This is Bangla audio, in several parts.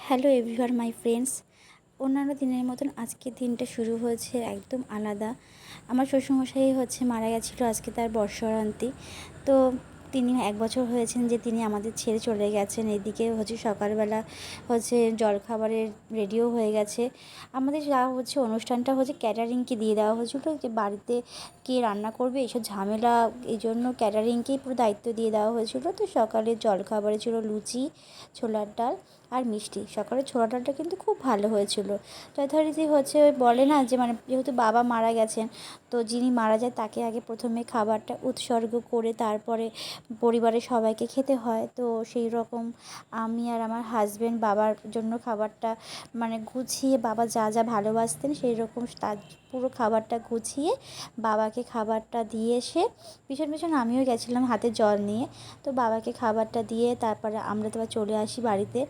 Hello everyone my friends. অন্যান্য দিনের মতন আজকের দিনটা শুরু হয়েছে একদম আলাদা। আমার শ্বশুরমশাই মারা গেছিলো, আজকে তার বর্ষান্তি। তো তিনি 1 বছর হয়েছেন যে তিনি আমাদের ছেড়ে চলে গেছেন। এদিকে সকালবেলা জলখাবারের রেডিও হয়ে গেছে। আমাদের যা অনুষ্ঠানটা ক্যাটারিংকে দিয়ে দেওয়া হয়েছিলো যে বাড়িতে কে রান্না করবে এইসব ঝামেলা, এই জন্য ক্যাটারিংকেই পুরো দায়িত্ব দিয়ে দেওয়া হয়েছিলো। তো সকালে জলখাবারে ছিল লুচি, ছোলার ডাল আর মিষ্টি। সকালে ছোলার ডালটা কিন্তু খুব ভালো হয়েছিল। যথারীতি বলে না যে যেহেতু বাবা মারা গেছেন, তো যিনি মারা যায় তাকে আগে প্রথমে খাবারটা উৎসর্গ করে তারপরে পরিবারের সবাইকে খেতে হয়। তো সেই রকম আমি আর আমার হাজব্যান্ড বাবার জন্য খাবারটা গুছিয়ে, বাবা যা যা ভালোবাসতেন সেই রকম তার পুরো খাবারটা গুছিয়ে বাবাকে খাবারটা দিয়ে এসে পিছন পিছন আমিও গেছিলাম হাতে জল নিয়ে। তো বাবাকে খাবারটা দিয়ে তারপরে আমরা তো চলে আসি বাড়িতে।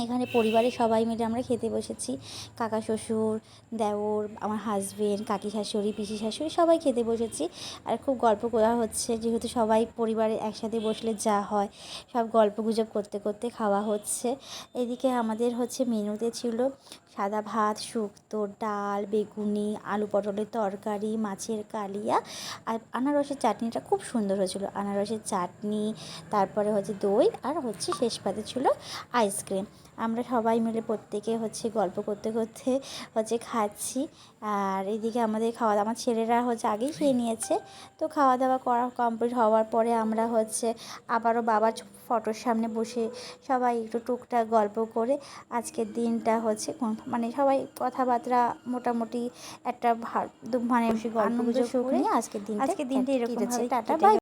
এখানে পরিবারের সবাই মিলে আমরা খেতে বসেছি। কাকা শ্বশুর, দেওর, আমার হাজবেন্ড, কাকি শাশুড়ি, পিসি শাশুড়ি সবাই খেতে বসেছি। আর খুব গল্প করা হচ্ছে, যেহেতু সবাই পরিবারে একসাথে বসলে যা হয়, সব গল্পগুজব করতে করতে খাওয়া হচ্ছে। এদিকে আমাদের মেনুতে ছিল সাদা ভাত, শুক্তো, ডাল, বেগুনি, আলু পটলের তরকারি, মাছের কালিয়া আর আনারসের চাটনিটা খুব সুন্দর হয়েছিল। আনারসের চাটনি, তারপরে দই, আর শেষ পাতে ছিল আইসক্রিম। আমরা সবাই মিলে প্রত্যেকে গল্প করতে করতে খাচ্ছি। আর এদিকে আমাদের খাওয়া দাওয়া, আমার ছেলেরা আগেই খেয়ে নিয়েছে। তো খাওয়া দাওয়া করা কমপ্লিট হওয়ার পরে আমরা আবারও বাবার ফটোর সামনে বসে সবাই একটু টুকটাক গল্প করে আজকের দিনটা সবাই কথাবার্তা মোটামুটি একটা গল্প গুজব করে আজকের দিনটা এরকম টাটা বাই।